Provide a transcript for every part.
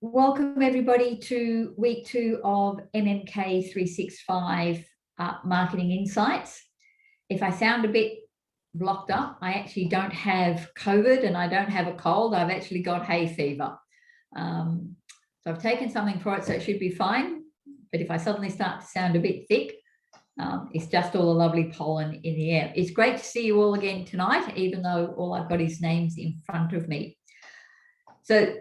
Welcome everybody to week 2 of MMK 365 Marketing Insights. If I sound a bit blocked up, I actually don't have COVID and I don't have a cold. I've actually got hay fever. So I've taken something for it, so it should be fine. But if I suddenly start to sound a bit thick, it's just all the lovely pollen in the air. It's great to see you all again tonight, even though all I've got is names in front of me. So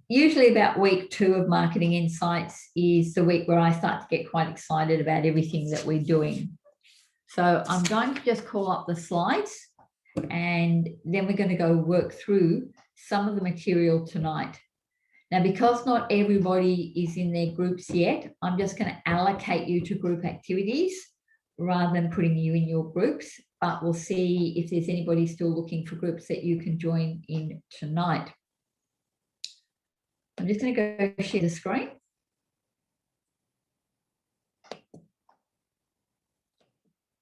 usually about week 2 of Marketing Insights is the week where I start to get quite excited about everything that we're doing. So I'm going to just call up the slides and then we're going to go work through some of the material tonight. Now, because not everybody is in their groups yet, I'm just going to allocate you to group activities rather than putting you in your groups, but we'll see if there's anybody still looking for groups that you can join in tonight. I'm just going to go share the screen.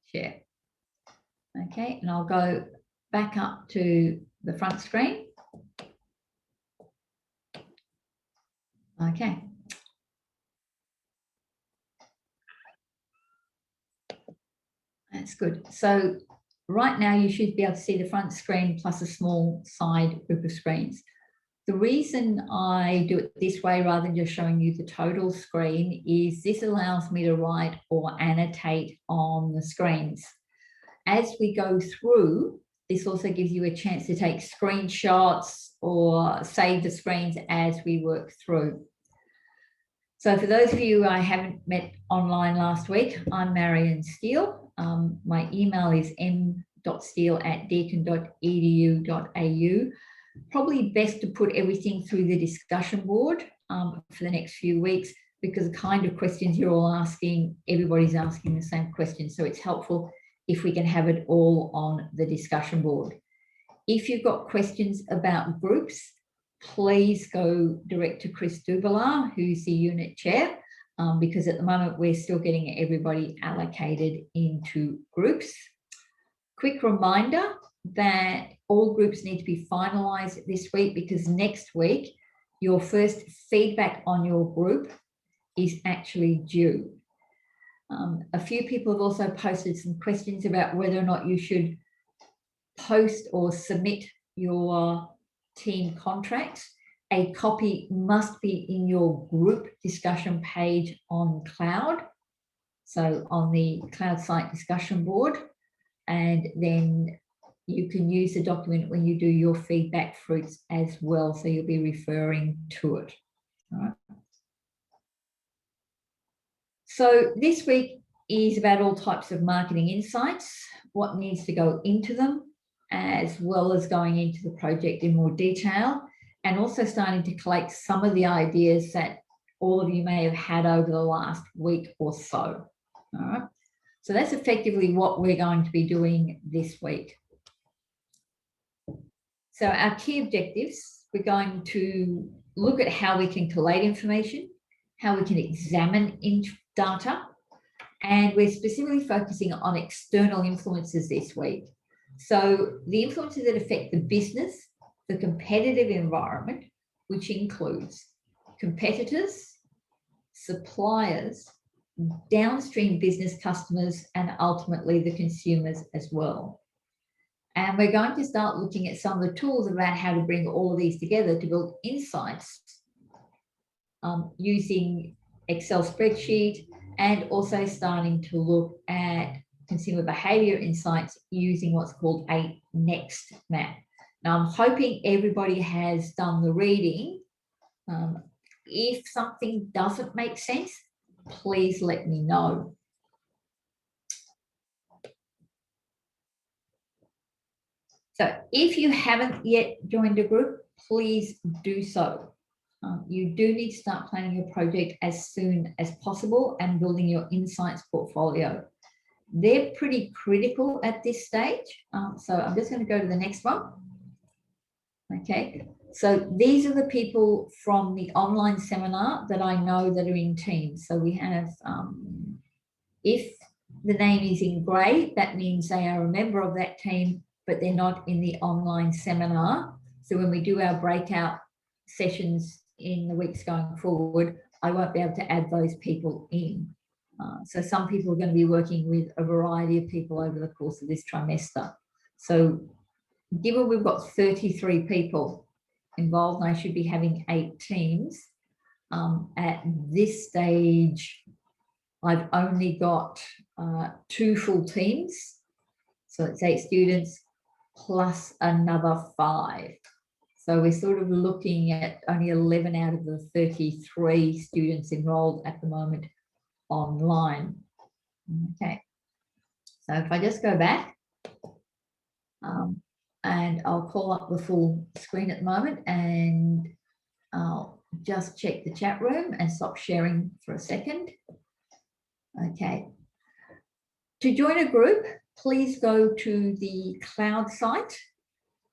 Share. Okay, and I'll go back up to the front screen. Okay. That's good. So right now you should be able to see the front screen plus a small side group of screens. The reason I do it this way rather than just showing you the total screen is this allows me to write or annotate on the screens. As we go through, this also gives you a chance to take screenshots or save the screens as we work through. So for those of you I haven't met online last week, I'm Marion Steele. My email is m.steele@deakin.edu.au. Probably best to put everything through the discussion board for the next few weeks, because the kind of questions you're all asking, everybody's asking the same question. So it's helpful if we can have it all on the discussion board. If you've got questions about groups, please go direct to Chris Dubalar, who's the unit chair, because at the moment we're still getting everybody allocated into groups. Quick reminder that all groups need to be finalised this week, because next week your first feedback on your group is actually due. A few people have also posted some questions about whether or not you should post or submit your team contracts. A copy must be in your group discussion page on Cloud, so on the Cloud site discussion board, and then you can use the document when you do your feedback fruits as well, so you'll be referring to it. All right. So this week is about all types of marketing insights, what needs to go into them, as well as going into the project in more detail, and also starting to collect some of the ideas that all of you may have had over the last week or so. All right. So that's effectively what we're going to be doing this week. So our key objectives, we're going to look at how we can collate information, how we can examine data, and we're specifically focusing on external influences this week. So the influences that affect the business, the competitive environment, which includes competitors, suppliers, downstream business customers, and ultimately the consumers as well. And we're going to start looking at some of the tools about how to bring all of these together to build insights using Excel spreadsheet, and also starting to look at consumer behavior insights using what's called a next map. Now, I'm hoping everybody has done the reading. If something doesn't make sense, please let me know. So if you haven't yet joined a group, please do so. You do need to start planning your project as soon as possible and building your insights portfolio. They're pretty critical at this stage. So I'm just going to go to the next one. Okay, so these are the people from the online seminar that I know that are in teams. So we have, if the name is in grey, that means they are a member of that team, but they're not in the online seminar. So when we do our breakout sessions in the weeks going forward, I won't be able to add those people in. So some people are going to be working with a variety of people over the course of this trimester. So given we've got 33 people involved, and I should be having 8 teams, at this stage, I've only got 2 full teams. So it's 8 students plus another 5. So we're sort of looking at only 11 out of the 33 students enrolled at the moment online. Okay. So if I just go back, and I'll call up the full screen at the moment, and I'll just check the chat room and stop sharing for a second. Okay. To join a group, please go to the Cloud site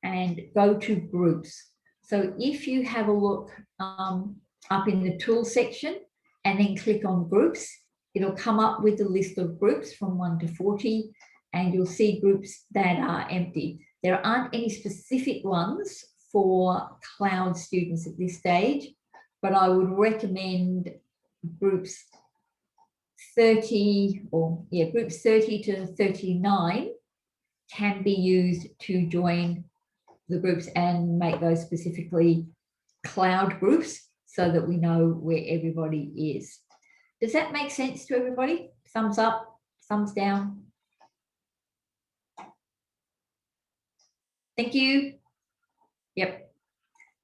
and go to groups. So if you have a look up in the tools section and then click on groups, it'll come up with a list of groups from 1 to 40, and you'll see groups that are empty. There aren't any specific ones for Cloud students at this stage, but I would recommend groups 30 groups 30 to 39 can be used to join the groups and make those specifically Cloud groups so that we know where everybody is. Does that make sense to everybody? Thumbs up, thumbs down. Thank you. Yep.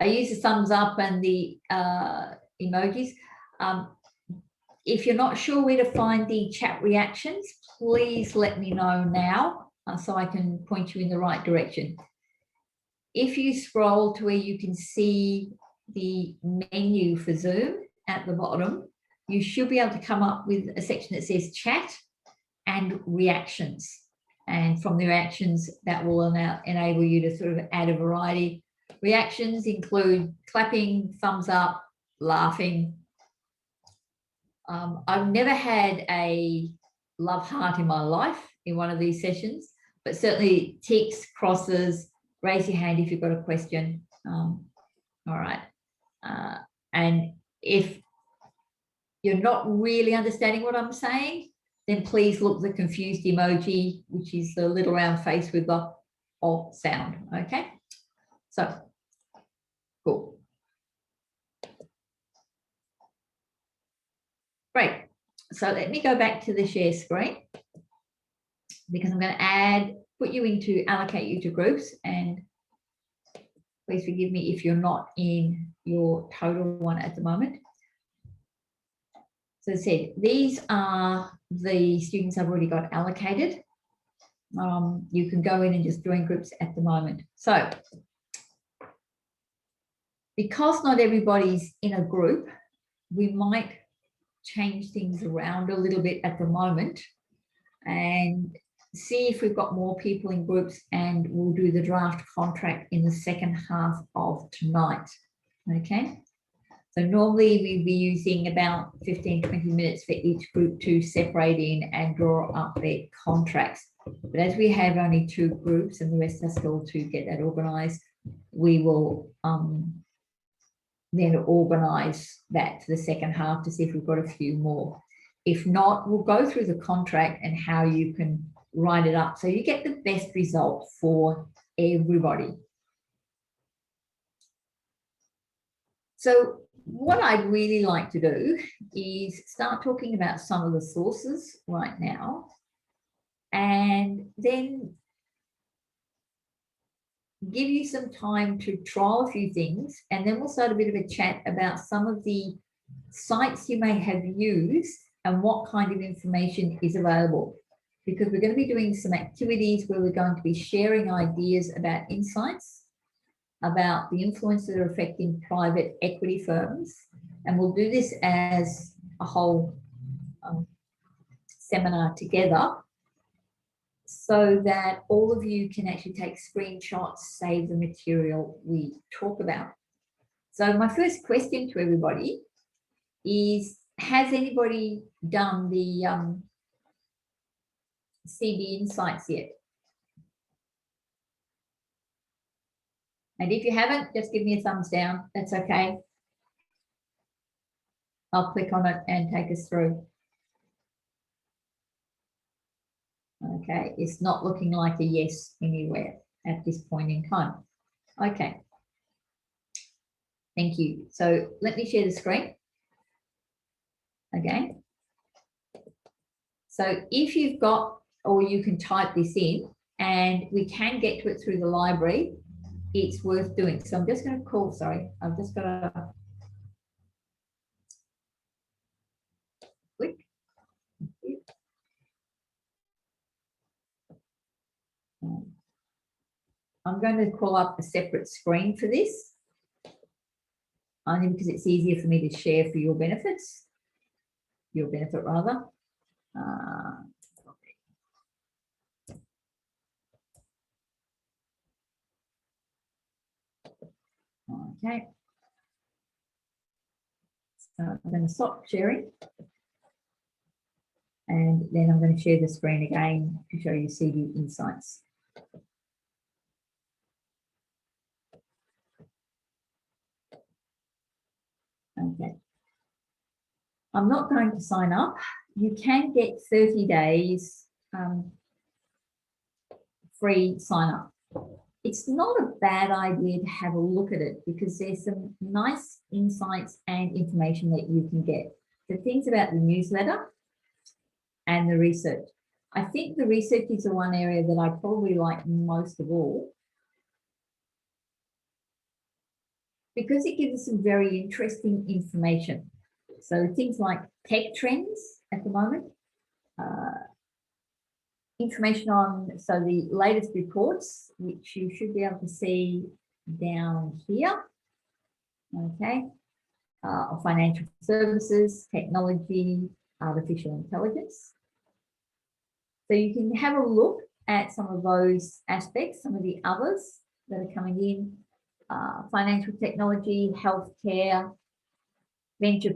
I use the thumbs up and the emojis. If you're not sure where to find the chat reactions, please let me know now so I can point you in the right direction. If you scroll to where you can see the menu for Zoom at the bottom, you should be able to come up with a section that says chat and reactions. And from the reactions, that will enable you to sort of add a variety. Reactions include clapping, thumbs up, laughing. I've never had a love heart in my life in one of these sessions, but certainly ticks, crosses, raise your hand if you've got a question. All right. And if you're not really understanding what I'm saying, then please look at the confused emoji, which is the little round face with the alt sound. Okay. So, cool. Great. So let me go back to the share screen because I'm going to put you into, allocate you to groups, and please forgive me if you're not in your total one at the moment. So as I said, these are the students I've already got allocated. You can go in and just join groups at the moment. So because not everybody's in a group, we might change things around a little bit at the moment and see if we've got more people in groups, and we'll do the draft contract in the second half of tonight. Okay. So normally we'd be using about 15, 20 minutes for each group to separate in and draw up their contracts. But as we have only 2 groups and the rest are still to get that organised, we will then organise that to the second half to see if we've got a few more. If not, we'll go through the contract and how you can write it up so you get the best result for everybody. So what I'd really like to do is start talking about some of the sources right now, and then give you some time to trial a few things, and then we'll start a bit of a chat about some of the sites you may have used and what kind of information is available, because we're going to be doing some activities where we're going to be sharing ideas about insights, about the influence that are affecting private equity firms, and we'll do this as a whole seminar together so that all of you can actually take screenshots, save the material we talk about. So my first question to everybody is, has anybody done the CB Insights yet? And if you haven't, just give me a thumbs down. That's okay. I'll click on it and take us through. Okay, it's not looking like a yes anywhere at this point in time. Okay. Thank you. So let me share the screen again. So if you've got, or you can type this in, and we can get to it through the library, it's worth doing. So I'm just going to call, sorry, I've just got to click. I'm going to call up a separate screen for this, only because it's easier for me to share for your benefits, your benefit rather. Okay. So I'm going to stop sharing. And then I'm going to share the screen again to show you CV Insights. Okay. I'm not going to sign up. You can get 30 days free sign up. It's not a bad idea to have a look at it because there's some nice insights and information that you can get. The things about the newsletter and the research. I think the research is the one area that I probably like most of all, because it gives us some very interesting information. So things like tech trends at the moment, information on, so the latest reports, which you should be able to see down here, okay, of financial services, technology, artificial intelligence. So you can have a look at some of those aspects, some of the others that are coming in, financial technology, healthcare, venture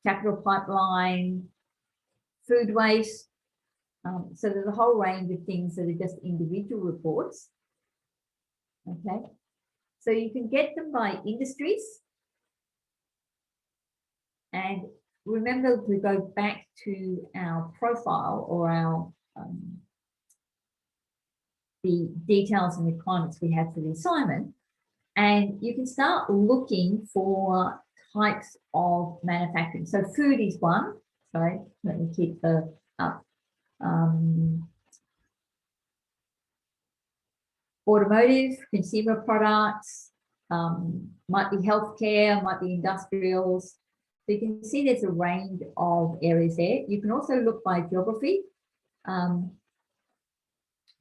capital pipeline, food waste. So there's a whole range of things that are just individual reports. Okay, so you can get them by industries. And remember to go back to our profile or our the details and requirements we have for the assignment, and you can start looking for types of manufacturing. So food is one. Sorry, let me keep the up. Automotive, consumer products, might be healthcare, might be industrials. So you can see there's a range of areas there. You can also look by geography.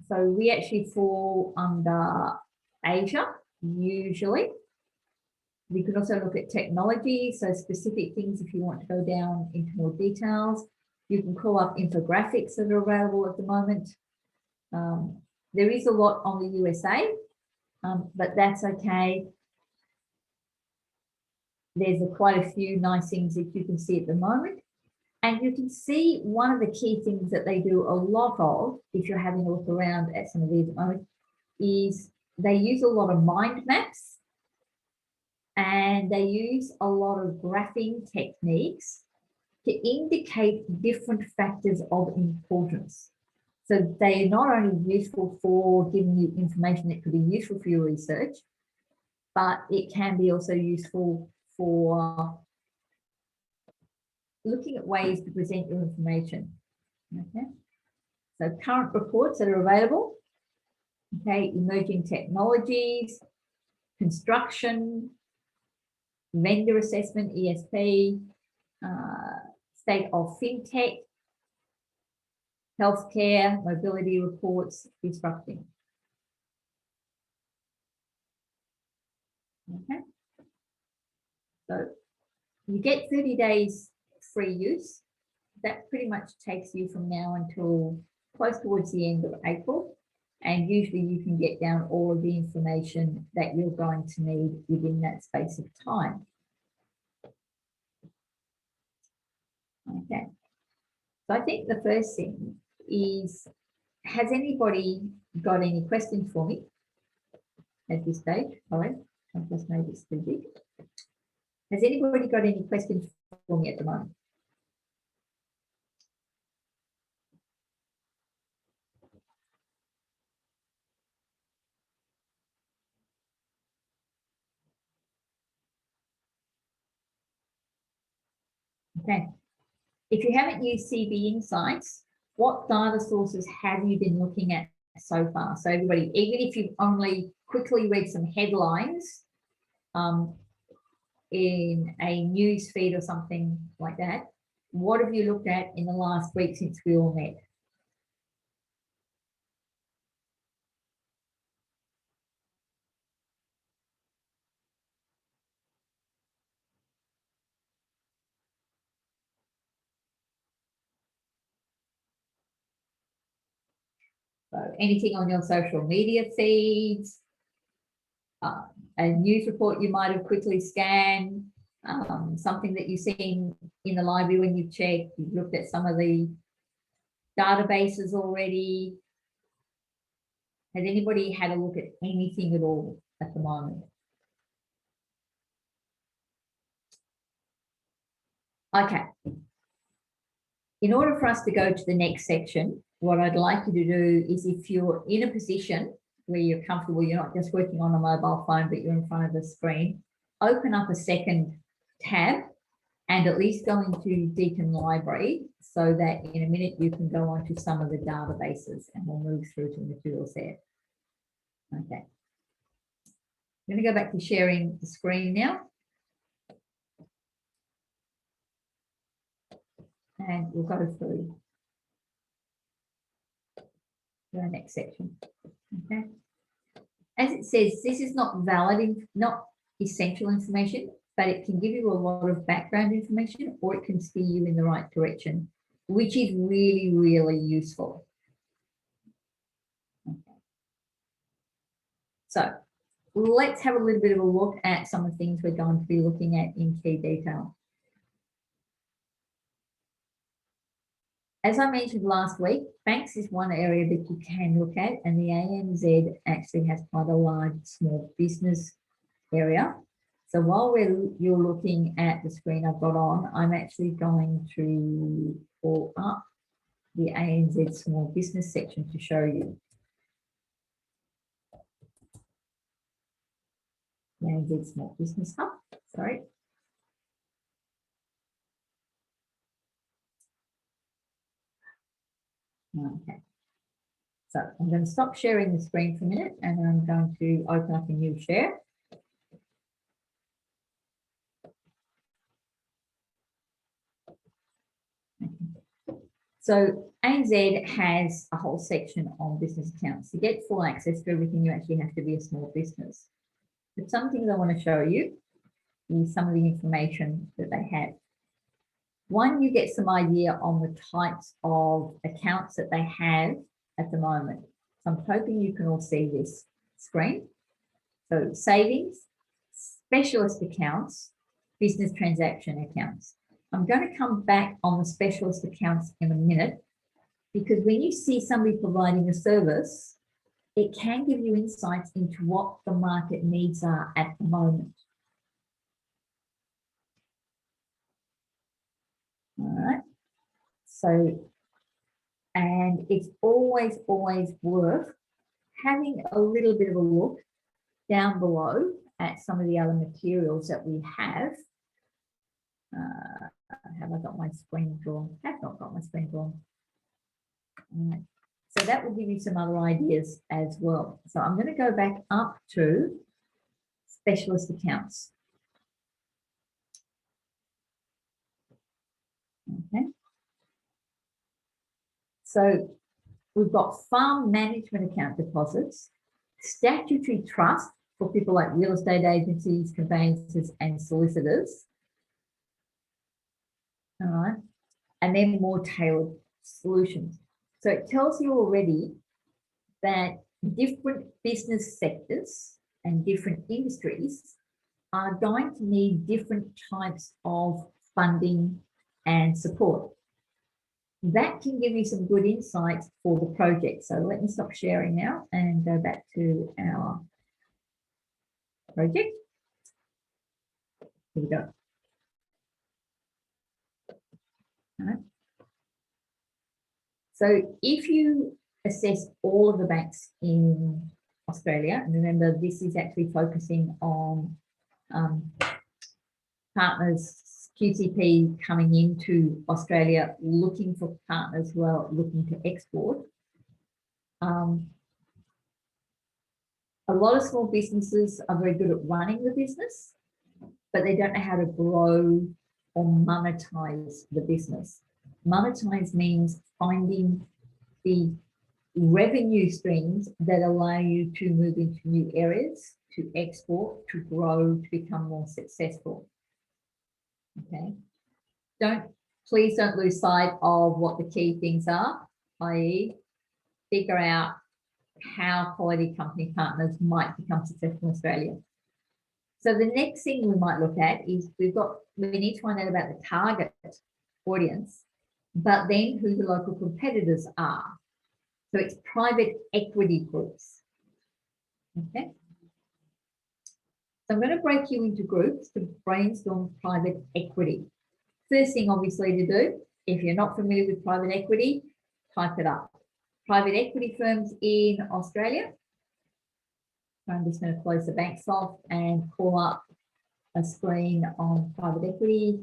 So we actually fall under Asia, usually. We can also look at technology, so specific things if you want to go down into more details. You can call up infographics that are available at the moment. There is a lot on the USA, but that's okay. There's quite a few nice things that you can see at the moment. And you can see one of the key things that they do a lot of, if you're having a look around at some of these at the moment, is they use a lot of mind maps and they use a lot of graphing techniques to indicate different factors of importance. So they are not only useful for giving you information that could be useful for your research, but it can be also useful for looking at ways to present your information. Okay, so current reports that are available. Okay, emerging technologies, construction, vendor assessment, ESP, state of fintech, healthcare, mobility reports, disrupting. Okay, so you get 30 days free use. That pretty much takes you from now until close towards the end of April. And usually you can get down all of the information that you're going to need within that space of time. Okay. So I think the first thing is, has anybody got any questions for me at this stage? Sorry, I've just made this too big. Has anybody got any questions for me at the moment? Okay. If you haven't used CB Insights, what data sources have you been looking at so far? So everybody, even if you've only quickly read some headlines in a news feed or something like that, what have you looked at in the last week since we all met? So anything on your social media feeds, a news report you might have quickly scanned, something that you've seen in the library when you've checked, you've looked at some of the databases already. Has anybody had a look at anything at all at the moment? Okay. In order for us to go to the next section, what I'd like you to do is, if you're in a position where you're comfortable, you're not just working on a mobile phone, but you're in front of the screen, open up a second tab and at least go into Deakin Library so that in a minute you can go on to some of the databases, and we'll move through to the materials there. Okay. I'm going to go back to sharing the screen now. And we'll go through the next section. Okay. As it says, this is not valid, not essential information, but it can give you a lot of background information, or it can steer you in the right direction, which is really, really useful. Okay. So let's have a little bit of a look at some of the things we're going to be looking at in key detail. As I mentioned last week, banks is one area that you can look at, and the ANZ actually has quite a large small business area. So while you're looking at the screen I've got on, I'm actually going to pull up the ANZ small business section to show you. The ANZ small business hub, sorry. Okay. So I'm going to stop sharing the screen for a minute, and I'm going to open up a new share. So ANZ has a whole section on business accounts. To get full access to everything, you actually have to be a small business. But some things I want to show you is some of the information that they have. One, you get some idea on the types of accounts that they have at the moment. So I'm hoping you can all see this screen. So savings, specialist accounts, business transaction accounts. I'm going to come back on the specialist accounts in a minute, because when you see somebody providing a service, it can give you insights into what the market needs are at the moment. All right. So, and it's always worth having a little bit of a look down below at some of the other materials that we have. Have I got my screen drawn? I've not got my screen drawn. All right. So that will give you some other ideas as well. So I'm going to go back up to specialist accounts. Okay. So we've got farm management account deposits, statutory trust for people like real estate agencies, conveyancers, and solicitors. All right. And then more tailored solutions. So it tells you already that different business sectors and different industries are going to need different types of funding and support. That can give you some good insights for the project. So let me stop sharing now and go back to our project. Here we go. Right? So if you assess all of the banks in Australia, and remember this is actually focusing on partners, QCP coming into Australia looking for partners who are looking to export. A lot of small businesses are very good at running the business, but they don't know how to grow or monetize the business. Monetize means finding the revenue streams that allow you to move into new areas, to export, to grow, to become more successful. Okay. Please don't lose sight of what the key things are, i.e. figure out how quality company partners might become successful in Australia. So the next thing we might look at is we need to find out about the target audience, but then who the local competitors are. So it's private equity groups. Okay. So I'm going to break you into groups to brainstorm private equity. First thing obviously to do, if you're not familiar with private equity, type it up. Private equity firms in Australia. So I'm just going to close the banks off and call up a screen on private equity.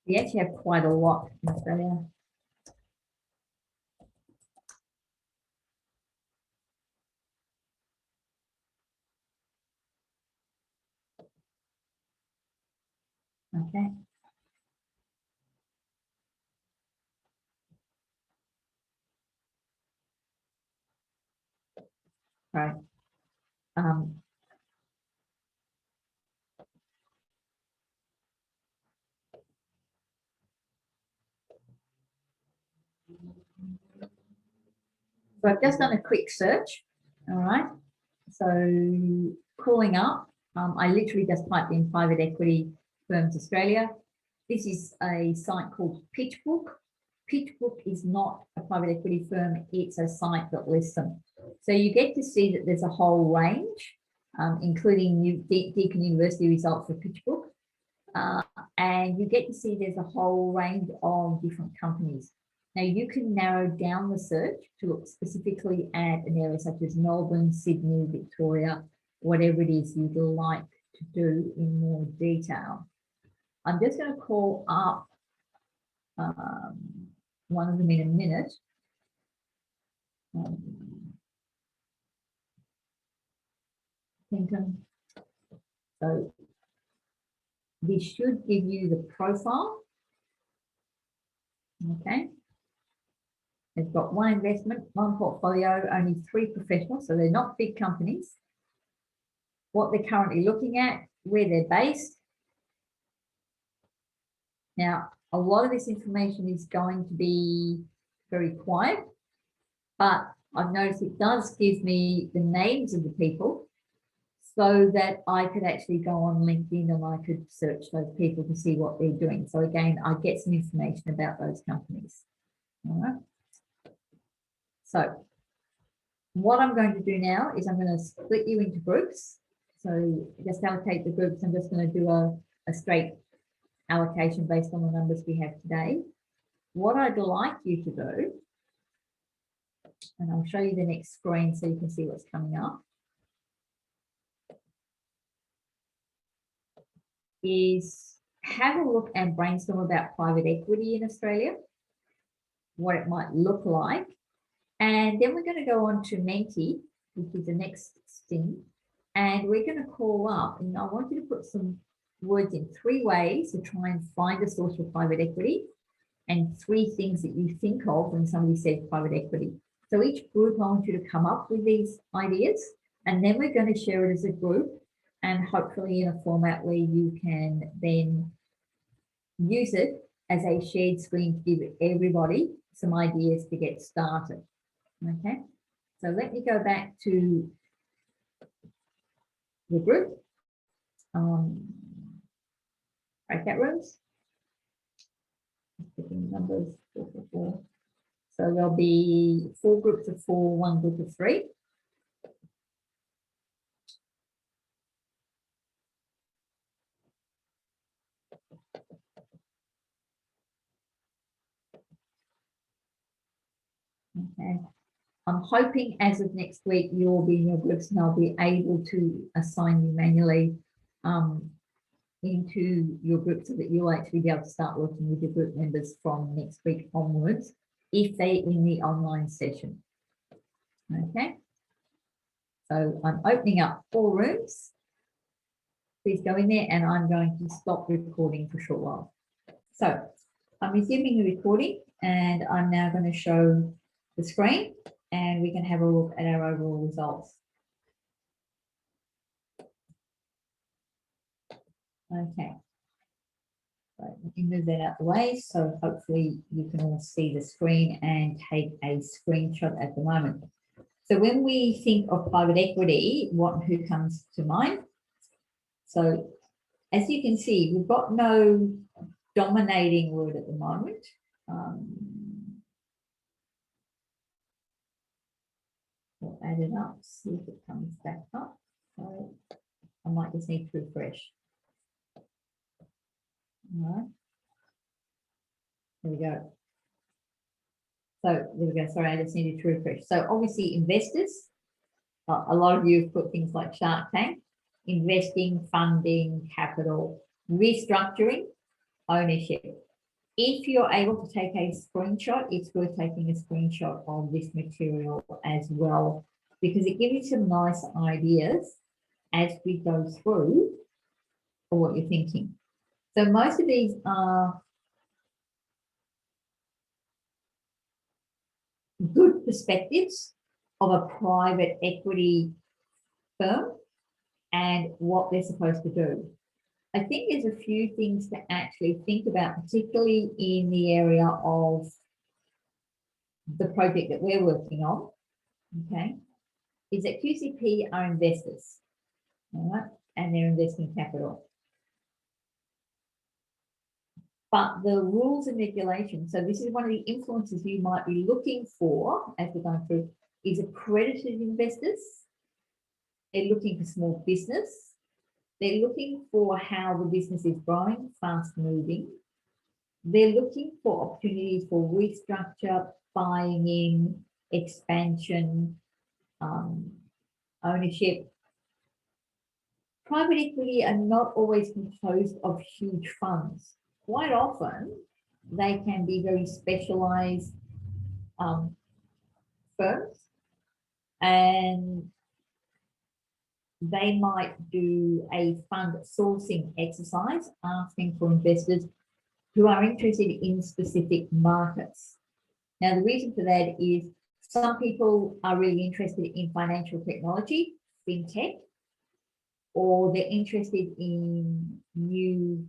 We actually have quite a lot in Australia. Okay. Right. So I've just done a quick search. All right. So calling up, I literally just typed in private equity firms Australia. This is a site called PitchBook. PitchBook is not a private equity firm, it's a site that lists them. So you get to see that there's a whole range, including Deakin University results for PitchBook. And you get to see there's a whole range of different companies. Now you can narrow down the search to look specifically at an area such as Melbourne, Sydney, Victoria, whatever it is you'd like to do in more detail. I'm just going to call up one of them in a minute. So this should give you the profile. Okay. They've got one investment, one portfolio, only 3 professionals, so they're not big companies. What they're currently looking at, where they're based. Now, a lot of this information is going to be very quiet, but I've noticed it does give me the names of the people so that I could actually go on LinkedIn and I could search those people to see what they're doing. So again, I get some information about those companies. All right. So what I'm going to do now is I'm going to split you into groups. So just allocate the groups. I'm just going to do a straight allocation based on the numbers we have today. What I'd like you to do, and I'll show you the next screen so you can see what's coming up, is have a look and brainstorm about private equity in Australia, what it might look like. And then we're going to go on to Menti, which is the next thing. And we're going to call up, and I want you to put some words in 3 ways to try and find a source for private equity, and 3 things that you think of when somebody says private equity. So each group, I want you to come up with these ideas, and then we're going to share it as a group, and hopefully in a format where you can then use it as a shared screen to give everybody some ideas to get started. Okay, so let me go back to the group. Breakout rooms. Numbers 4, 4, 4. So there'll be 4 groups of 4, 1 group of 3. Okay. I'm hoping as of next week, you'll be in your groups and I'll be able to assign you manually into your group so that you'll actually be able to start working with your group members from next week onwards if they're in the online session. Okay. So I'm opening up 4 rooms. Please go in there and I'm going to stop recording for a short while. So I'm resuming the recording and I'm now going to show the screen and we can have a look at our overall results. Okay. So let me move that out the way so hopefully you can all see the screen and take a screenshot at the moment. So when we think of private equity, who comes to mind? So as you can see, we've got no dominating word at the moment. We'll add it up, see if it comes back up. So I might just need to refresh. All right. There we go. So there we go. Sorry, I just needed to refresh. So obviously investors, a lot of you have put things like Shark Tank, investing, funding, capital, restructuring, ownership. If you're able to take a screenshot, it's worth taking a screenshot of this material as well, because it gives you some nice ideas as we go through for what you're thinking. So most of these are good perspectives of a private equity firm and what they're supposed to do. I think there's a few things to actually think about, particularly in the area of the project that we're working on, okay, is that QCP are investors, all right, and they're investing capital. But the rules and regulations, so this is one of the influences you might be looking for as we're going through, is accredited investors. They're looking for small business. They're looking for how the business is growing, fast moving. They're looking for opportunities for restructure, buying in, expansion, ownership. Private equity are not always composed of huge funds. Quite often, they can be very specialized firms, and they might do a fund sourcing exercise, asking for investors who are interested in specific markets. Now, the reason for that is some people are really interested in financial technology, fintech, or they're interested in new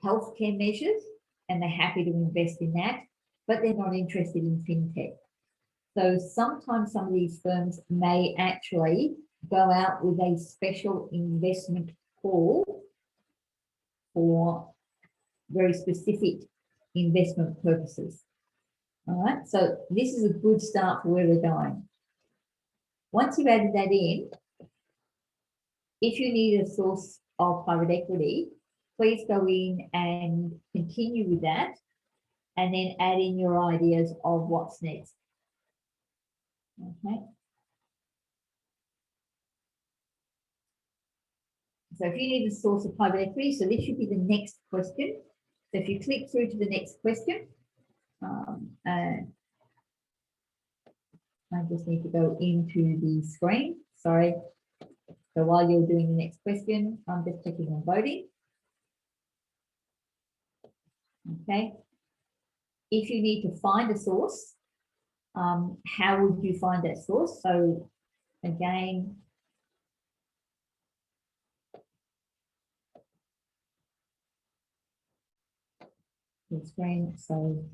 healthcare measures and they're happy to invest in that, but they're not interested in fintech. So sometimes some of these firms may actually go out with a special investment call for very specific investment purposes. All right, so this is a good start for where we're going. Once you've added that in, if you need a source of private equity, please go in and continue with that and then add in your ideas of what's next. Okay. So if you need a source of private equity, so this should be the next question. So if you click through to the next question, and I just need to go into the screen, sorry. So while you're doing the next question, I'm just clicking on voting. Okay. If you need to find a source, how would you find that source? So again, the screen. So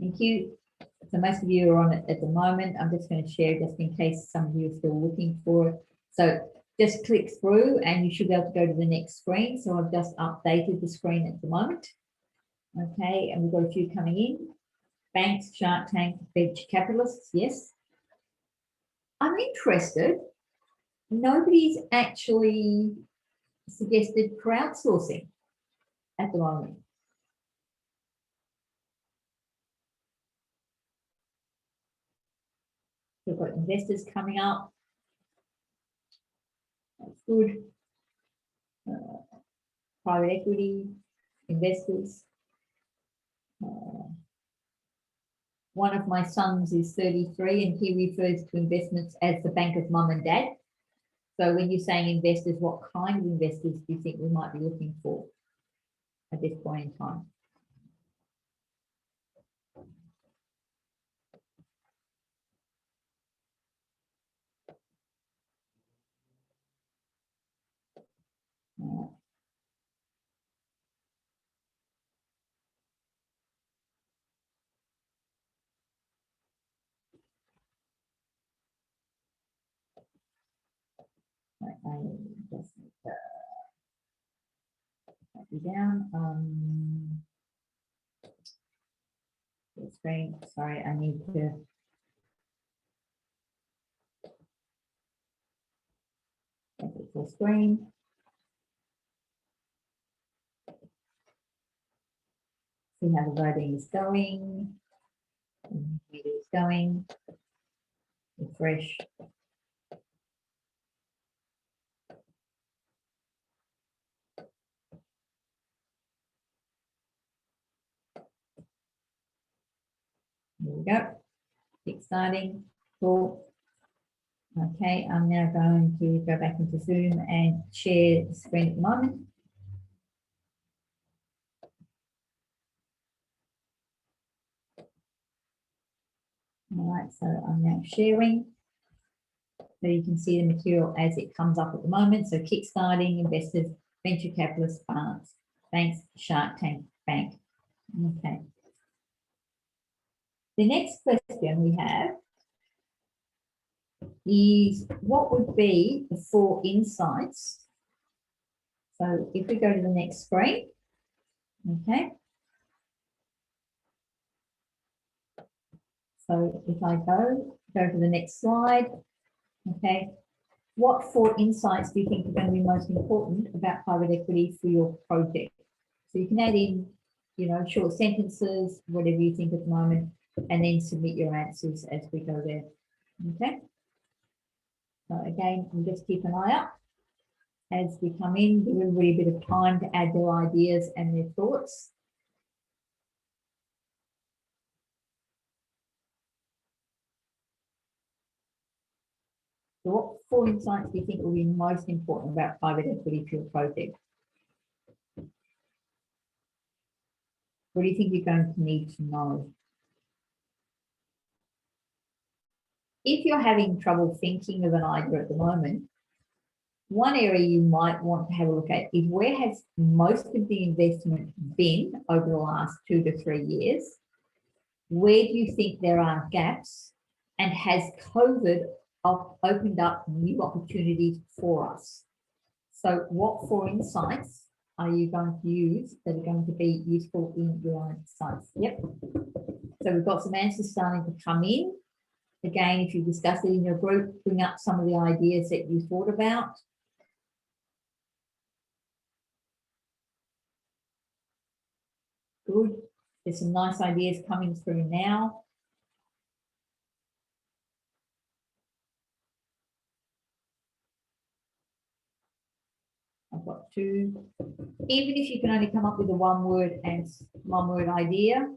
thank you. So most of you are on it at the moment. I'm just going to share just in case some of you are still looking for it. So just click through and you should be able to go to the next screen. So I've just updated the screen at the moment. Okay, and we've got a few coming in. Banks, Shark Tank, venture capitalists, yes. I'm interested. Nobody's actually suggested crowdsourcing at the moment? We've got investors coming up. That's good. Private equity, investors. One of my sons is 33 and he refers to investments as the bank of mum and dad. So when you're saying investors, what kind of investors do you think we might be looking for at this point in time? I just need to write you down. The screen. Sorry, I need to. Make it full screen. See how the voting is going. It is going. Refresh. There we go. Keep starting. Cool. Okay, I'm now going to go back into Zoom and share the screen at the moment. All right, so I'm now sharing. So you can see the material as it comes up at the moment. So kickstarting, investors, venture capitalists, banks, Shark Tank, bank. Okay. The next question we have is what would be the 4 insights? So if we go to the next screen, okay. So if I go to the next slide, okay. What 4 insights do you think are going to be most important about private equity for your project? So you can add in, you know, short sentences, whatever you think at the moment, and then submit your answers as we go there. Okay. So again, we'll just keep an eye out as we come in, give everybody a bit of time to add their ideas and their thoughts. So what 4 insights do you think will be most important about private equity for your project? What do you think you're going to need to know? If you're having trouble thinking of an idea at the moment, one area you might want to have a look at is where has most of the investment been over the last 2 to 3 years? Where do you think there are gaps? And has COVID opened up new opportunities for us? So what 4 insights are you going to use that are going to be useful in your own sites? Yep. So we've got some answers starting to come in. Again, if you discuss it in your group, bring up some of the ideas that you thought about. Good. There's some nice ideas coming through now. I've got 2. Even if you can only come up with a one word idea,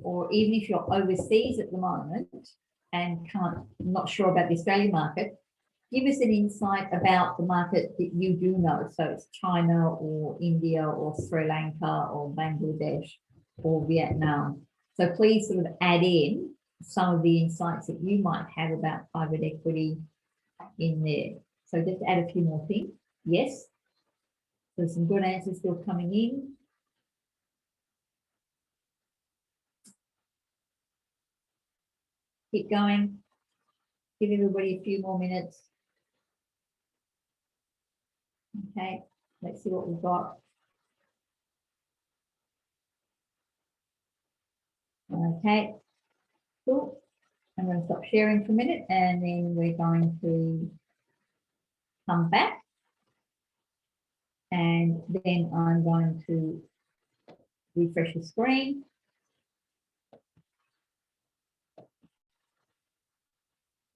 or even if you're overseas at the moment and not sure about the Australian market, give us an insight about the market that you do know. So it's China or India or Sri Lanka or Bangladesh or Vietnam. So please sort of add in some of the insights that you might have about private equity in there. So just add a few more things. Yes. So some good answers still coming in. Keep going. Give everybody a few more minutes. Okay, let's see what we've got. Okay, cool. I'm going to stop sharing for a minute and then we're going to come back. And then I'm going to refresh the screen.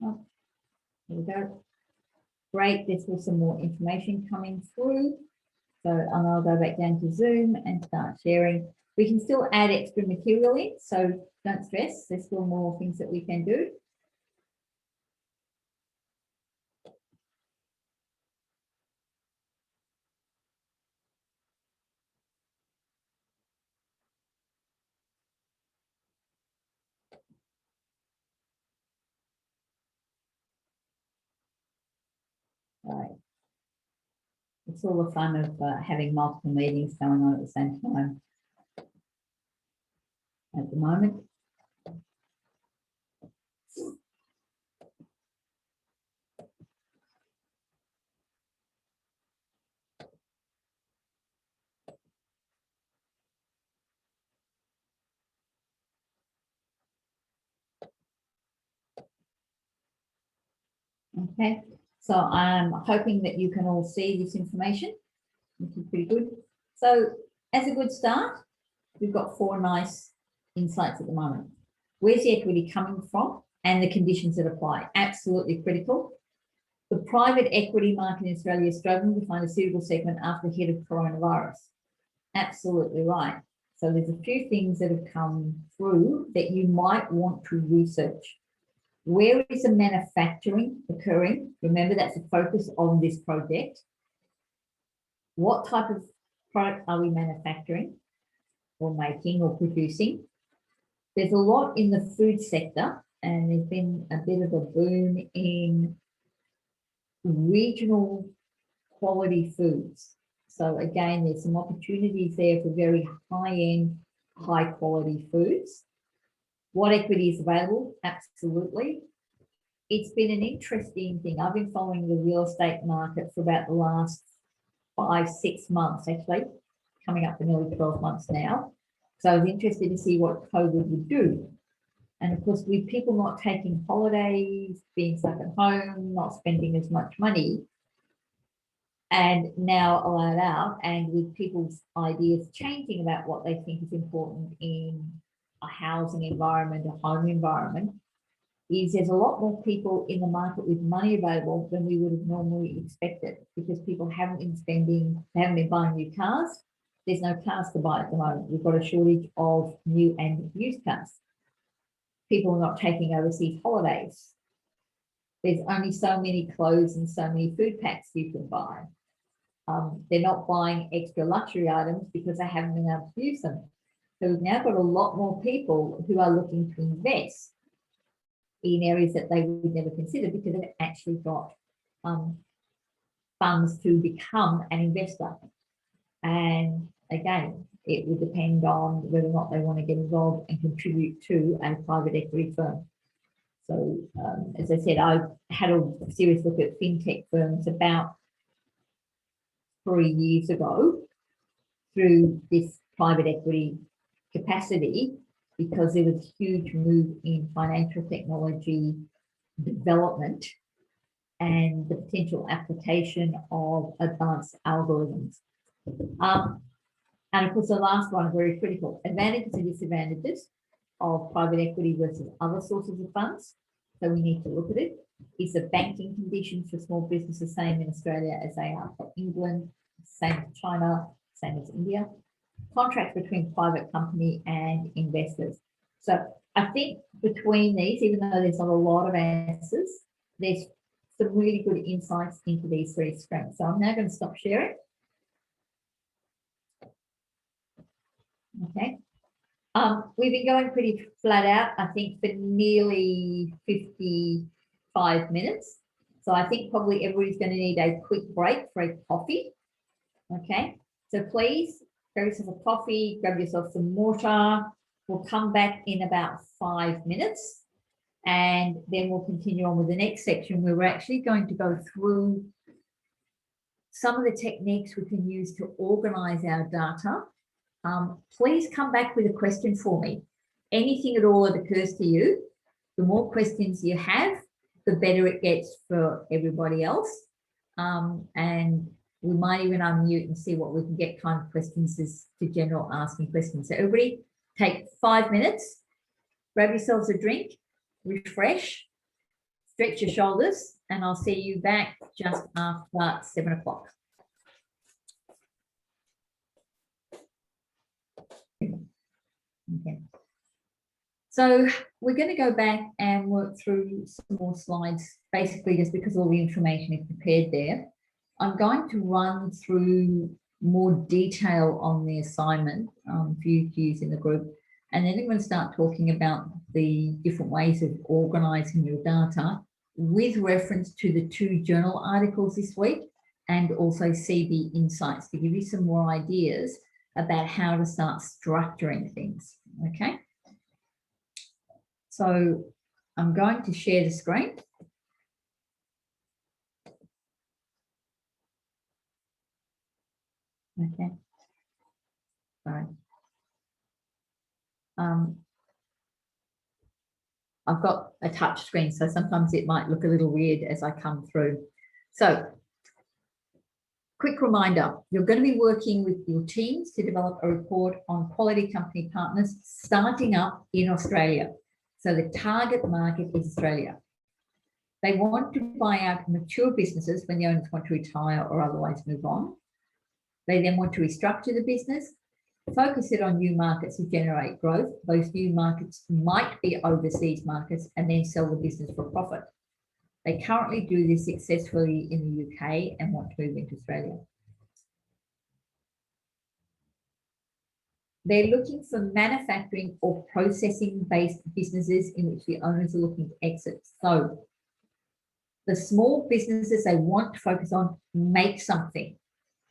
Oh, there we go. Great, there's still some more information coming through. So I'll go back down to Zoom and start sharing. We can still add extra material in, so don't stress. There's still more things that we can do. Right. It's all the fun of having multiple meetings going on at the same time at the moment. Okay, so I'm hoping that you can all see this information, which is pretty good. So as a good start, we've got 4 nice insights at the moment. Where's the equity coming from and the conditions that apply? Absolutely critical. The private equity market in Australia is struggling to find a suitable segment after the hit of coronavirus. Absolutely right. So there's a few things that have come through that you might want to research. Where is the manufacturing occurring? Remember, that's the focus of this project. What type of product are we manufacturing or making or producing? There's a lot in the food sector, and there's been a bit of a boom in regional quality foods. So again, there's some opportunities there for very high-end, high-quality foods. What equity is available? Absolutely. It's been an interesting thing. I've been following the real estate market for about the last 5-6 months, actually, coming up for nearly 12 months now. So I was interested to see what COVID would do. And of course, with people not taking holidays, being stuck at home, not spending as much money, and now allowed out, and with people's ideas changing about what they think is important in a housing environment, a home environment, is there's a lot more people in the market with money available than we would have normally expected, because people haven't been spending, they haven't been buying new cars. There's no cars to buy at the moment. We've got a shortage of new and used cars. People are not taking overseas holidays. There's only so many clothes and so many food packs you can buy. They're not buying extra luxury items because they haven't been able to use them. So we've now got a lot more people who are looking to invest in areas that they would never consider because they've actually got funds to become an investor. And again, it would depend on whether or not they want to get involved and contribute to a private equity firm. So as I said, I've had a serious look at fintech firms about 3 years ago through this private equity capacity, because there was a huge move in financial technology development and the potential application of advanced algorithms. And of course, the last one, very critical, advantages and disadvantages of private equity versus other sources of funds. So we need to look at it. Is the banking conditions for small business the same in Australia as they are for England, same as China, same as India? Contracts between private company and investors. So I think between these, even though there's not a lot of answers, there's some really good insights into these 3 strengths. So I'm now going to stop sharing. Okay. We've been going pretty flat out, I think, for nearly 55 minutes. So I think probably everybody's going to need a quick break for a coffee. Okay. So please grab yourself a coffee, grab yourself some water. We'll come back in about 5 minutes, and then we'll continue on with the next section where we're actually going to go through some of the techniques we can use to organize our data. Please come back with a question for me. Anything at all that occurs to you, the more questions you have, the better it gets for everybody else. And We might even unmute and see what we can get kind of questions as to general asking questions. So everybody take 5 minutes, grab yourselves a drink, refresh, stretch your shoulders, and I'll see you back just after 7 o'clock. Okay. So we're going to go back and work through some more slides, basically just because all the information is prepared there. I'm going to run through more detail on the assignment for you to use in the group. And then I'm going to start talking about the different ways of organising your data with reference to the 2 journal articles this week and also CB Insights to give you some more ideas about how to start structuring things, okay? So I'm going to share the screen. Okay. Sorry. I've got a touch screen, so sometimes it might look a little weird as I come through. So, quick reminder, you're going to be working with your teams to develop a report on quality company partners starting up in Australia. So the target market is Australia. They want to buy out mature businesses when the owners want to retire or otherwise move on. They then want to restructure the business, focus it on new markets to generate growth. Those new markets might be overseas markets, and then sell the business for profit. They currently do this successfully in the UK and want to move into Australia. They're looking for manufacturing or processing-based businesses in which the owners are looking to exit. So the small businesses they want to focus on make something.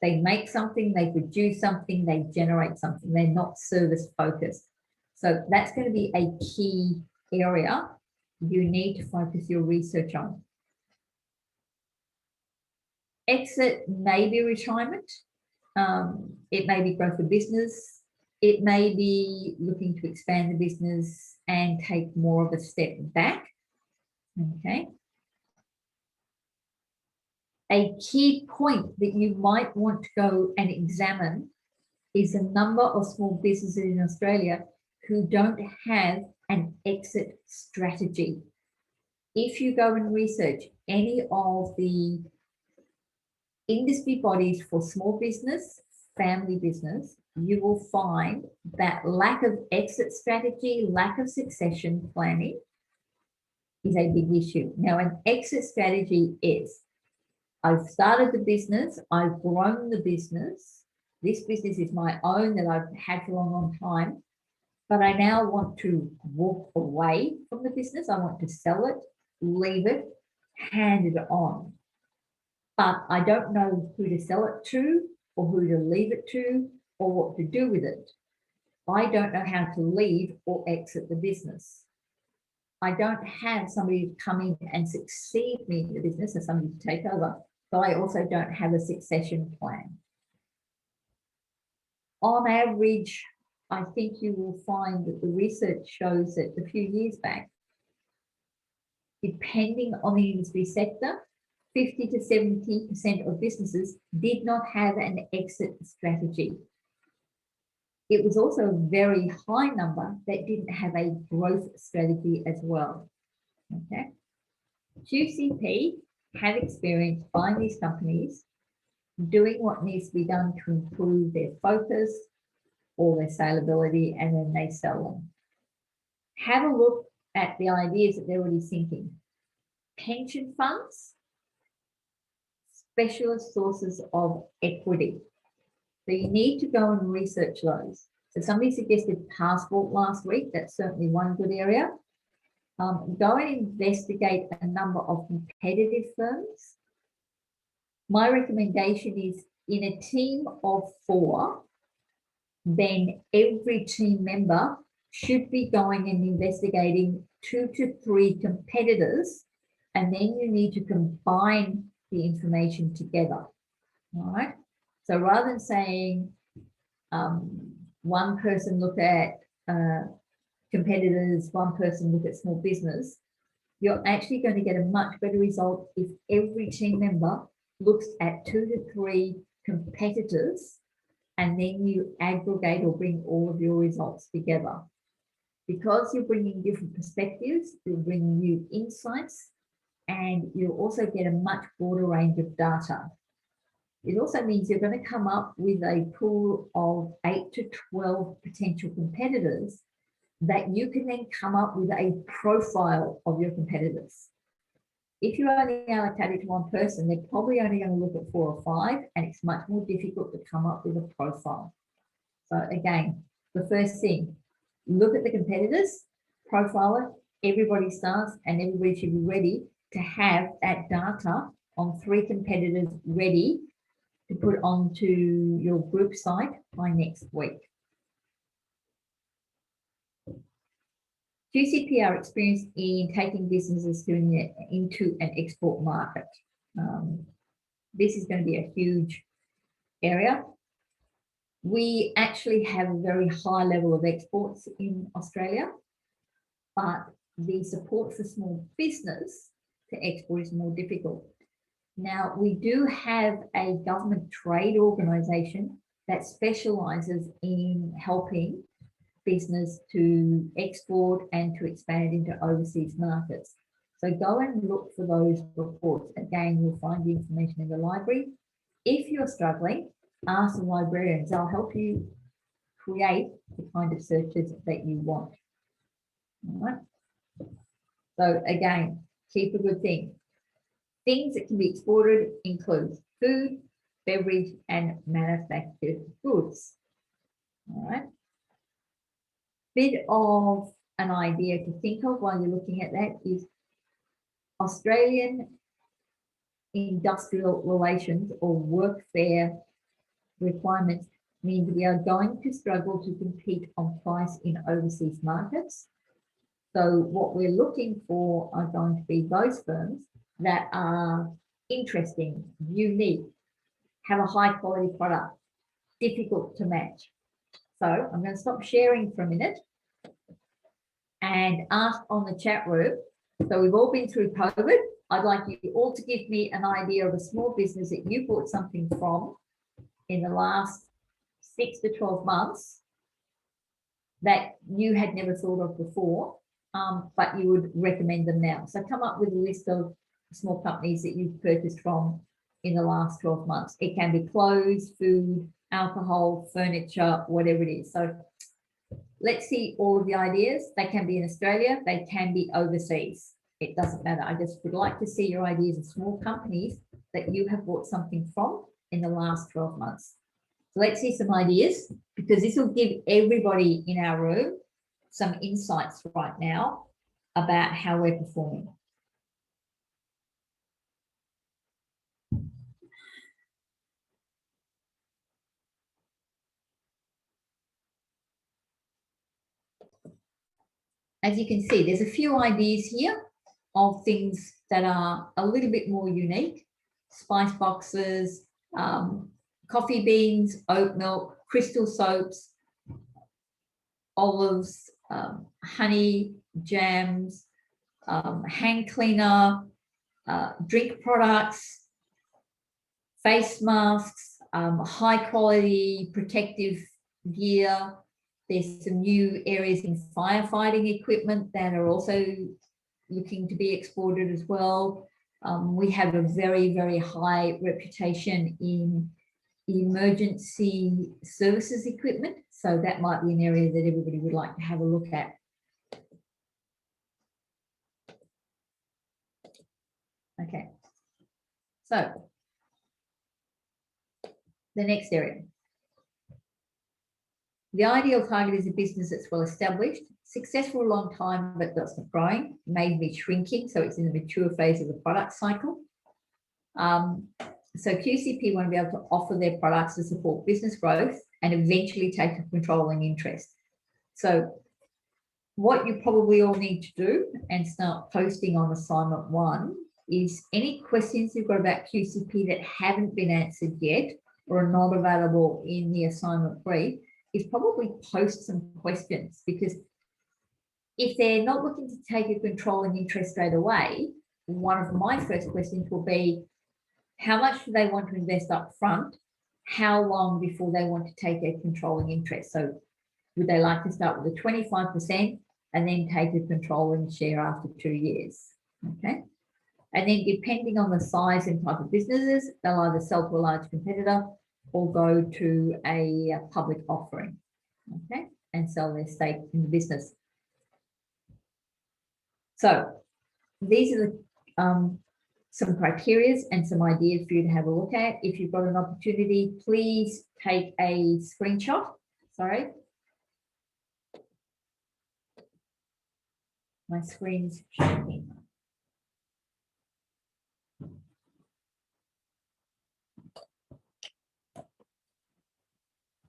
They make something, they produce something, they generate something. They're not service focused. So that's going to be a key area you need to focus your research on. Exit may be retirement. It may be growth of business. It may be looking to expand the business and take more of a step back. Okay. A key point that you might want to go and examine is the number of small businesses in Australia who don't have an exit strategy. If you go and research any of the industry bodies for small business, family business, you will find that lack of exit strategy, lack of succession planning is a big issue. Now, an exit strategy is, I've started the business, I've grown the business, this business is my own that I've had for a long, long time, but I now want to walk away from the business. I want to sell it, leave it, hand it on. But I don't know who to sell it to or who to leave it to or what to do with it. I don't know how to leave or exit the business. I don't have somebody to come in and succeed me in the business or somebody to take over. So I also don't have a succession plan. On average, I think you will find that the research shows that a few years back, depending on the industry sector, 50 to 70% of businesses did not have an exit strategy. It was also a very high number that didn't have a growth strategy as well. Okay. QCP have experience buying these companies, doing what needs to be done to improve their focus or their saleability, and then they sell them. Have a look at the ideas that they're already thinking. Pension funds, specialist sources of equity. So you need to go and research those. So somebody suggested Passport last week. That's certainly one good area. Go and investigate a number of competitive firms. My recommendation is in a team of 4, then every team member should be going and investigating 2 to 3 competitors, and then you need to combine the information together. All right. So rather than saying one person look at competitors, one person look at small business, you're actually going to get a much better result if every team member looks at 2 to 3 competitors, and then you aggregate or bring all of your results together. Because you're bringing different perspectives, you'll bring new insights, and you'll also get a much broader range of data. It also means you're going to come up with a pool of 8 to 12 potential competitors that you can then come up with a profile of your competitors. If you only allocate it to one person, they're probably only going to look at 4 or 5, and it's much more difficult to come up with a profile. So again, the first thing, look at the competitors, profile it, everybody starts, and everybody should be ready to have that data on 3 competitors ready to put onto your group site by next week. QCP are experienced in taking businesses into an export market. This is going to be a huge area. We actually have a very high level of exports in Australia, but the support for small business to export is more difficult. Now, we do have a government trade organisation that specialises in helping business to export and to expand into overseas markets. So go and look for those reports. Again, you'll find the information in the library. If you're struggling, ask the librarians. They'll help you create the kind of searches that you want. All right. So again, keep a good thing. Things that can be exported include food, beverage, and manufactured goods. All right. Bit of an idea to think of while you're looking at that is Australian industrial relations or workfare requirements mean we are going to struggle to compete on price in overseas markets. So what we're looking for are going to be those firms that are interesting, unique, have a high quality product, difficult to match. So I'm going to stop sharing for a minute and ask on the chat room. So we've all been through COVID. I'd like you all to give me an idea of a small business that you bought something from in the last 6 to 12 months that you had never thought of before, but you would recommend them now. So come up with a list of small companies that you've purchased from in the last 12 months. It can be clothes, food, alcohol, furniture, whatever it is. So let's see all of the ideas. They can be in Australia, they can be overseas. It doesn't matter. I just would like to see your ideas of small companies that you have bought something from in the last 12 months. So let's see some ideas, because this will give everybody in our room some insights right now about how we're performing. As you can see, there's a few ideas here of things that are a little bit more unique. Spice boxes, coffee beans, oat milk, crystal soaps, olives, honey, jams, hand cleaner, drink products, face masks, high quality protective gear. There's some new areas in firefighting equipment that are also looking to be exported as well. We have a very, very high reputation in emergency services equipment. So that might be an area that everybody would like to have a look at. Okay. So the next area. The ideal target is a business that's well established, successful a long time, but that's not growing, maybe shrinking, so it's in the mature phase of the product cycle. So QCP want to be able to offer their products to support business growth and eventually take a controlling interest. So what you probably all need to do and start posting on assignment 1 is any questions you've got about QCP that haven't been answered yet or are not available in the assignment brief, is probably post some questions, because if they're not looking to take a controlling interest straight away, one of my first questions will be, How much do they want to invest up front? How long before they want to take a controlling interest? So would they like to start with a 25% and then take a controlling share after 2 years? Okay. And then depending on the size and type of businesses, they'll either sell to a large competitor or go to a public offering, okay, and sell their stake in the business. So these are the, some criteria and some ideas for you to have a look at. If you've got an opportunity, please take a screenshot. Sorry. My screen's shaking.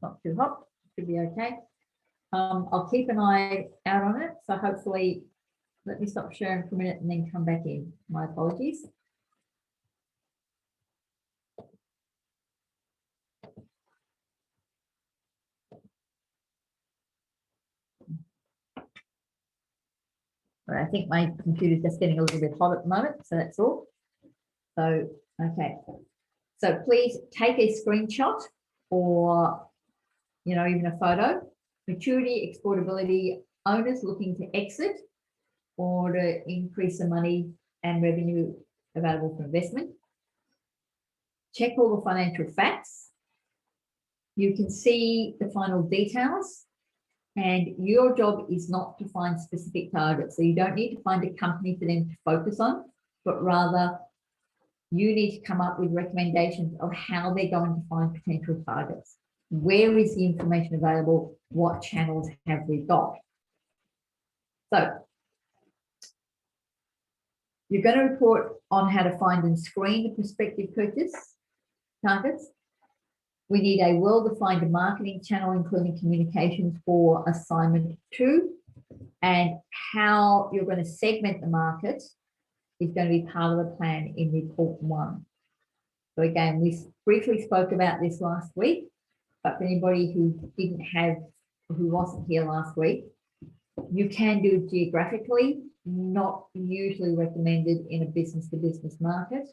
Not too hot, should be okay. I'll keep an eye out on it. So hopefully, let me stop sharing for a minute and then come back in. My apologies. But I think my computer's just getting a little bit hot at the moment, so that's all. So, okay. So please take a screenshot or, you know, even a photo. Maturity, exportability, owners looking to exit or to increase the money and revenue available for investment. Check all the financial facts. You can see the final details, and your job is not to find specific targets. So you don't need to find a company for them to focus on, but rather you need to come up with recommendations of how they're going to find potential targets. Where is the information available? What channels have we got? So you're going to report on how to find and screen the prospective purchase targets. We need a well-defined marketing channel, including communications for assignment 2, and how you're going to segment the market is going to be part of the plan in report 1. So again, we briefly spoke about this last week, but for anybody who who wasn't here last week, you can do it geographically, not usually recommended in a business-to-business market,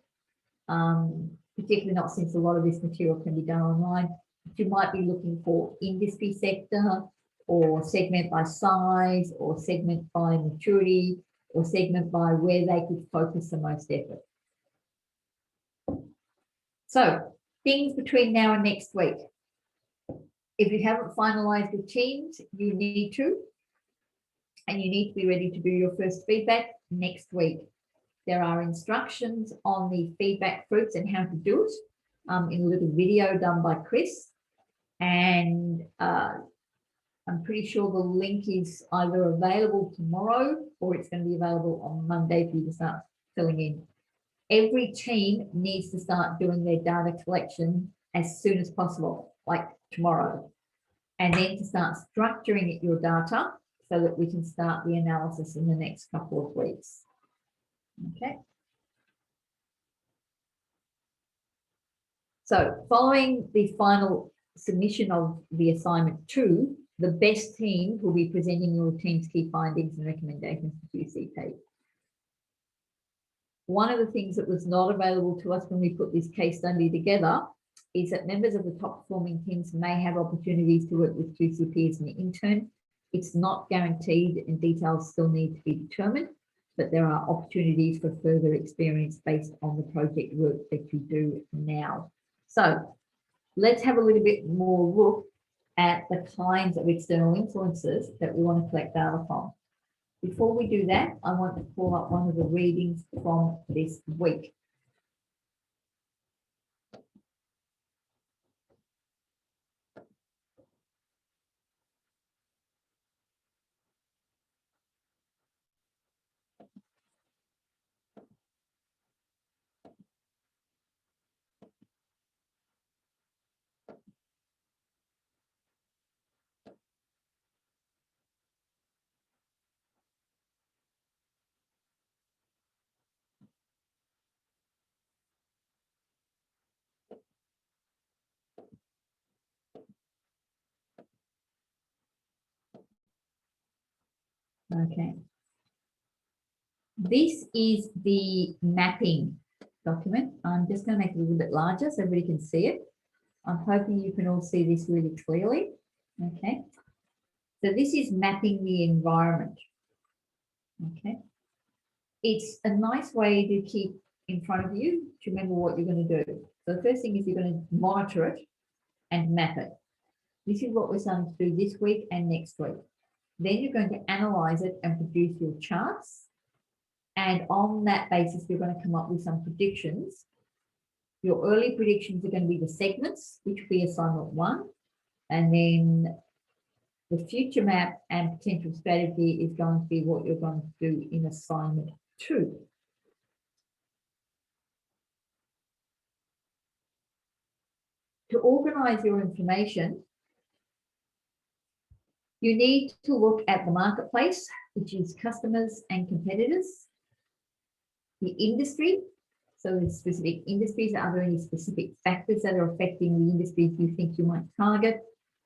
particularly not since a lot of this material can be done online. But you might be looking for industry sector or segment by size or segment by maturity or segment by where they could focus the most effort. So things between now and next week. If you haven't finalized the teams, you need to, and you need to be ready to do your first feedback next week. There are instructions on the feedback groups and how to do it in a little video done by Chris. And I'm pretty sure the link is either available tomorrow or it's going to be available on Monday for you to start filling in. Every team needs to start doing their data collection as soon as possible, like tomorrow, and then to start structuring your data so that we can start the analysis in the next couple of weeks. Okay. So following the final submission of the assignment 2, the best team will be presenting your team's key findings and recommendations to QCP. One of the things that was not available to us when we put this case study together is that members of the top performing teams may have opportunities to work with QCP as an intern. It's not guaranteed and details still need to be determined, but there are opportunities for further experience based on the project work that you do now. So let's have a little bit more look at the kinds of external influences that we want to collect data from. Before we do that, I want to pull up one of the readings from this week. Okay. This is the mapping document. I'm just going to make it a little bit larger so everybody can see it. I'm hoping you can all see this really clearly. Okay. So this is mapping the environment. Okay. It's a nice way to keep in front of you to remember what you're going to do. So the first thing is you're going to monitor it and map it. This is what we're starting to do this week and next week. Then you're going to analyze it and produce your charts. And on that basis, you're going to come up with some predictions. Your early predictions are going to be the segments, which will be assignment 1. And then the future map and potential strategy is going to be what you're going to do in assignment 2. To organize your information, you need to look at the marketplace, which is customers and competitors, the industry. So in specific industries, are there any specific factors that are affecting the industries you think you might target?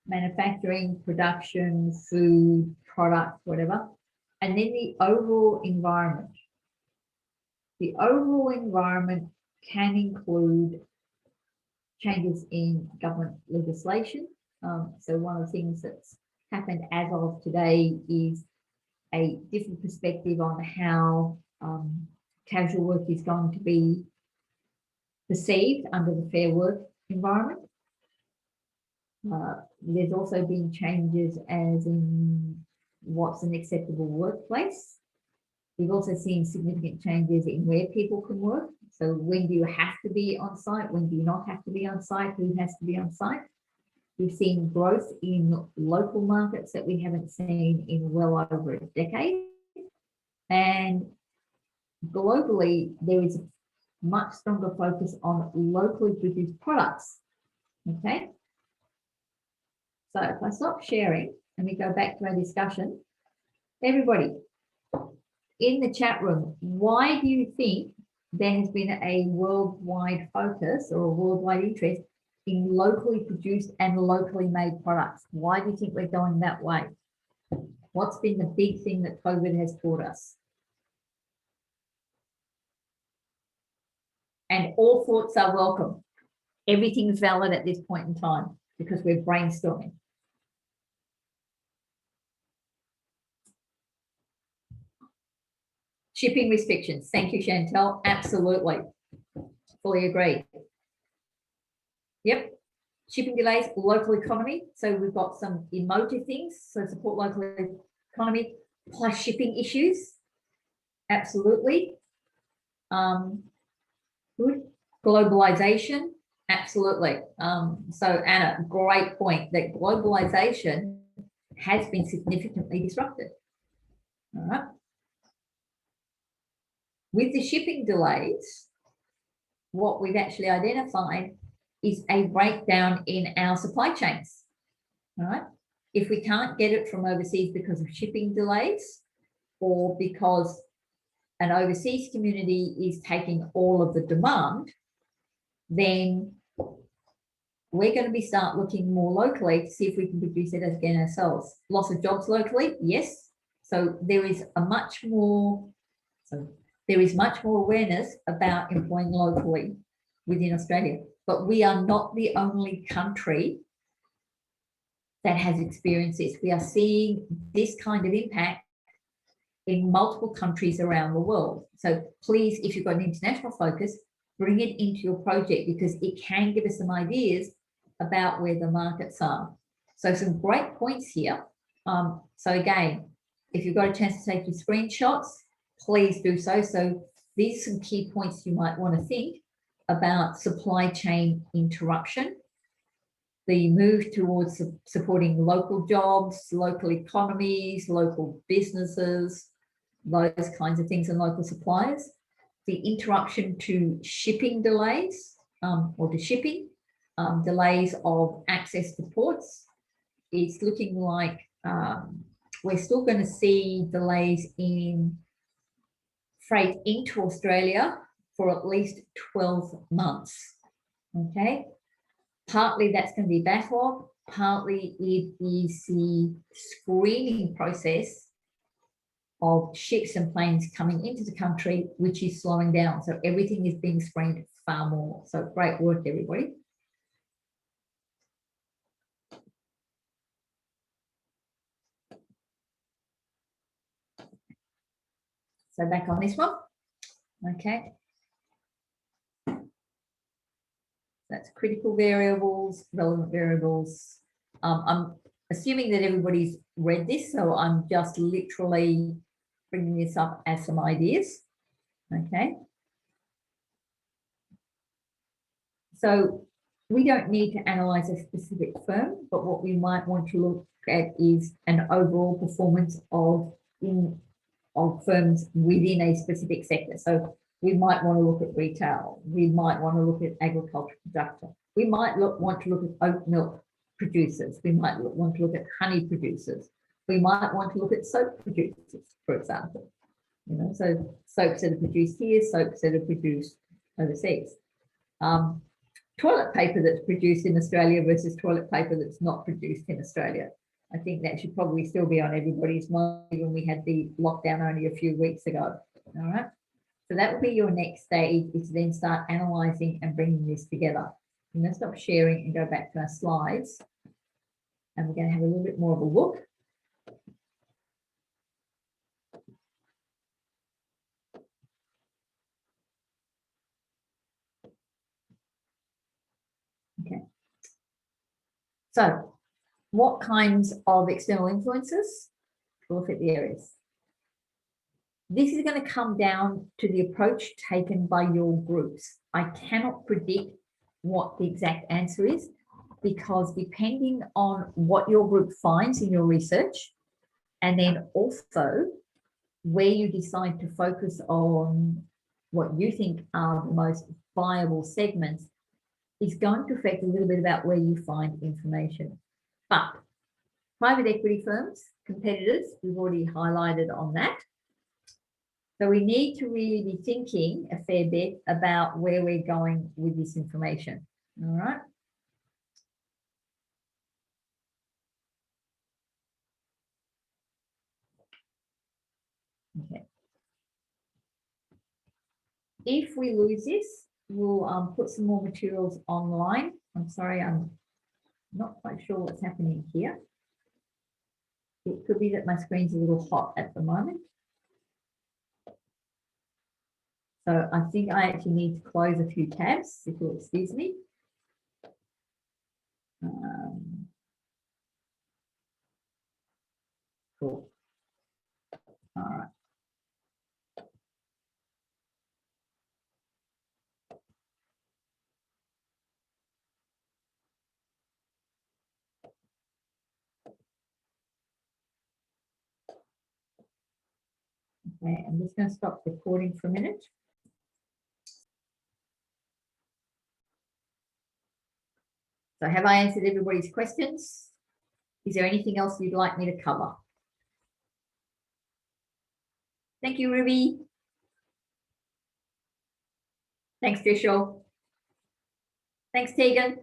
Manufacturing, production, food, product, whatever. And then the overall environment. The overall environment can include changes in government legislation. So one of the things that's happened as of today is a different perspective on how casual work is going to be perceived under the Fair Work environment. There's also been changes as in what's an acceptable workplace. We've also seen significant changes in where people can work. So when do you have to be on site? When do you not have to be on site? Who has to be on site? We've seen growth in local markets that we haven't seen in well over a decade. And globally, there is a much stronger focus on locally produced products. Okay. So if I stop sharing and we go back to our discussion, everybody in the chat room, why do you think there has been a worldwide focus or a worldwide interest in locally produced and locally made products? Why do you think we're going that way? What's been the big thing that COVID has taught us? And all thoughts are welcome. Everything's valid at this point in time because we're brainstorming. Shipping restrictions. Thank you, Chantel. Absolutely. Fully agree. Yep. Shipping delays, local economy. So we've got some emotive things. So support local economy plus shipping issues. Absolutely. Good. Globalization. Absolutely. So Anna, great point that globalization has been significantly disrupted. All right. With the shipping delays, what we've actually identified is a breakdown in our supply chains. All right. If we can't get it from overseas because of shipping delays or because an overseas community is taking all of the demand, then we're going to be start looking more locally to see if we can produce it again ourselves. Loss of jobs locally, yes. So there is much more awareness about employing locally within Australia. But we are not the only country that has experienced this. We are seeing this kind of impact in multiple countries around the world. So please, if you've got an international focus, bring it into your project because it can give us some ideas about where the markets are. So some great points here. So again, if you've got a chance to take your screenshots, please do so. So these are some key points you might want to think about: supply chain interruption, the move towards supporting local jobs, local economies, local businesses, those kinds of things, and local suppliers, the interruption to shipping delays or to shipping, delays of access to ports. It's looking like we're still going to see delays in freight into Australia for at least 12 months. Okay. Partly that's going to be backlog, partly it is the screening process of ships and planes coming into the country, which is slowing down. So everything is being spread far more. So great work, everybody. So back on this one. Okay. That's critical variables, relevant variables. I'm assuming that everybody's read this, so I'm just literally bringing this up as some ideas. Okay. So we don't need to analyze a specific firm, but what we might want to look at is an overall performance of firms within a specific sector. So we might want to look at retail. We might want to look at agriculture production. We might want to look at oat milk producers. We might want to look at honey producers. We might want to look at soap producers, for example. You know, so soaps that are produced here, soaps that are produced overseas. Toilet paper that's produced in Australia versus toilet paper that's not produced in Australia. I think that should probably still be on everybody's mind when we had the lockdown only a few weeks ago. All right. So that will be your next stage, is to then start analysing and bringing this together. I'm going to stop sharing and go back to our slides. And we're going to have a little bit more of a look. Okay. So what kinds of external influences? We'll look at the areas. This is going to come down to the approach taken by your groups. I cannot predict what the exact answer is, because depending on what your group finds in your research, and then also where you decide to focus on what you think are the most viable segments, is going to affect a little bit about where you find information. But private equity firms, competitors, we've already highlighted on that. So we need to really be thinking a fair bit about where we're going with this information. All right. Okay. If we lose this, we'll put some more materials online. I'm sorry, I'm not quite sure what's happening here. It could be that my screen's a little hot at the moment. So I think I actually need to close a few tabs, if you'll excuse me. Cool. All right. Okay, I'm just going to stop recording for a minute. So have I answered everybody's questions? Is there anything else you'd like me to cover? Thank you, Ruby. Thanks, Trishul. Thanks, Tegan.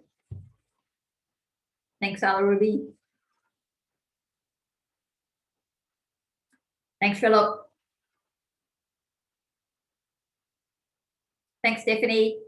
Thanks, Ala Ruby. Thanks, Philip. Thanks, Stephanie.